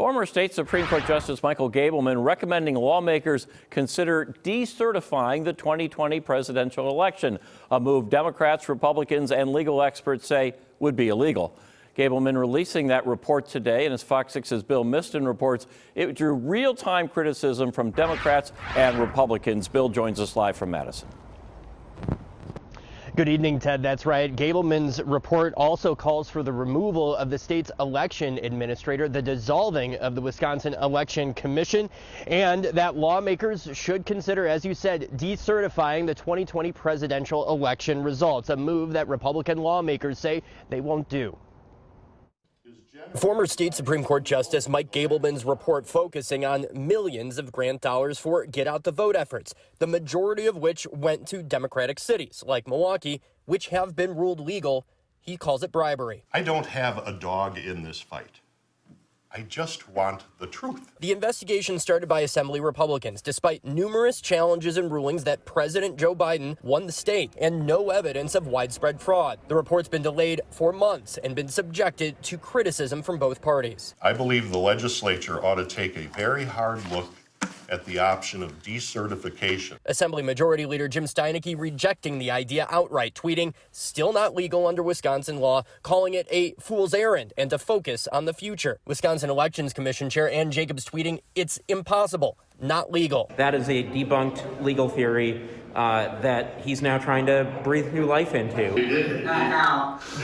Former state Supreme Court Justice Michael Gableman recommending lawmakers consider decertifying the 2020 presidential election, a move Democrats, Republicans, and legal experts say would be illegal. Gableman releasing that report today, and as Fox 6's Bill Miston reports, it drew real-time criticism from Democrats and Republicans. Bill joins us live from Madison. Good evening, Ted. That's right. Gableman's report also calls for the removal of the state's election administrator, the dissolving of the Wisconsin Election Commission, and that lawmakers should consider, as you said, decertifying the 2020 presidential election results, a move that Republican lawmakers say they won't do. Former state Supreme Court Justice Mike Gableman's report focusing on millions of grant dollars for get-out-the-vote efforts, the majority of which went to Democratic cities like Milwaukee, which have been ruled legal. He calls it bribery. I don't have a dog in this fight. I just want the truth. The investigation started by Assembly Republicans, despite numerous challenges and rulings that President Joe Biden won the state and no evidence of widespread fraud. The report's been delayed for months and been subjected to criticism from both parties. I believe the legislature ought to take a very hard look at the option of decertification. Assembly Majority Leader Jim Steineke rejecting the idea outright, tweeting, "Still not legal under Wisconsin law," calling it a fool's errand and a focus on the future. Wisconsin Elections Commission Chair Ann Jacobs tweeting, "It's impossible, not legal." That is a debunked legal theory that he's now trying to breathe new life into.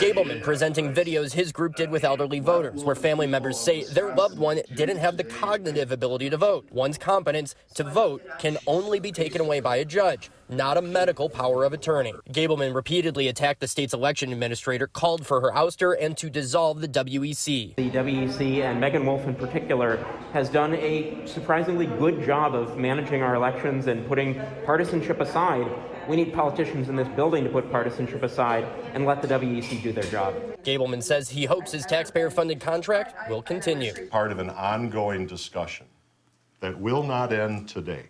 Gableman presenting videos his group did with elderly voters, where family members say their loved one didn't have the cognitive ability to vote. One's competence to vote can only be taken away by a judge, not a medical power of attorney. Gableman repeatedly attacked the state's election administrator, called for her ouster and to dissolve the WEC. The WEC, and Megan Wolf in particular, has done a surprisingly good job of managing our elections and putting partisanship aside. We need politicians in this building to put partisanship aside and let the WEC do their job. Gableman says he hopes his taxpayer-funded contract will continue. Part of an ongoing discussion that will not end today.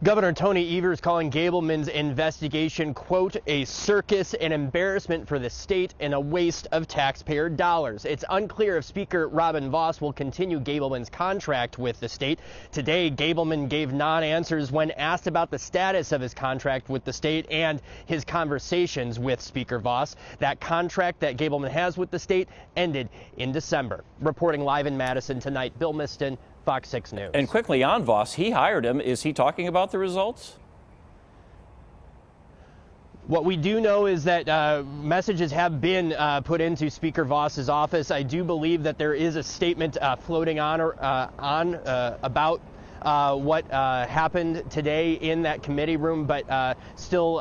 Governor Tony Evers calling Gableman's investigation, quote, "a circus, an embarrassment for the state, and a waste of taxpayer dollars." It's unclear if Speaker Robin Vos will continue Gableman's contract with the state. Today, Gableman gave non-answers when asked about the status of his contract with the state and his conversations with Speaker Vos. That contract that Gableman has with the state ended in December. Reporting live in Madison tonight, Bill Miston, Fox 6 News. And quickly on Vos, he hired him. Is he talking about the results? What we do know is that messages have been put into Speaker Vos's office. I do believe that there is a statement floating on about what happened today in that committee room, but still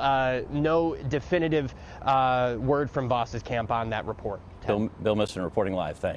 no definitive word from Vos's camp on that report. Bill Miston reporting live. Thanks.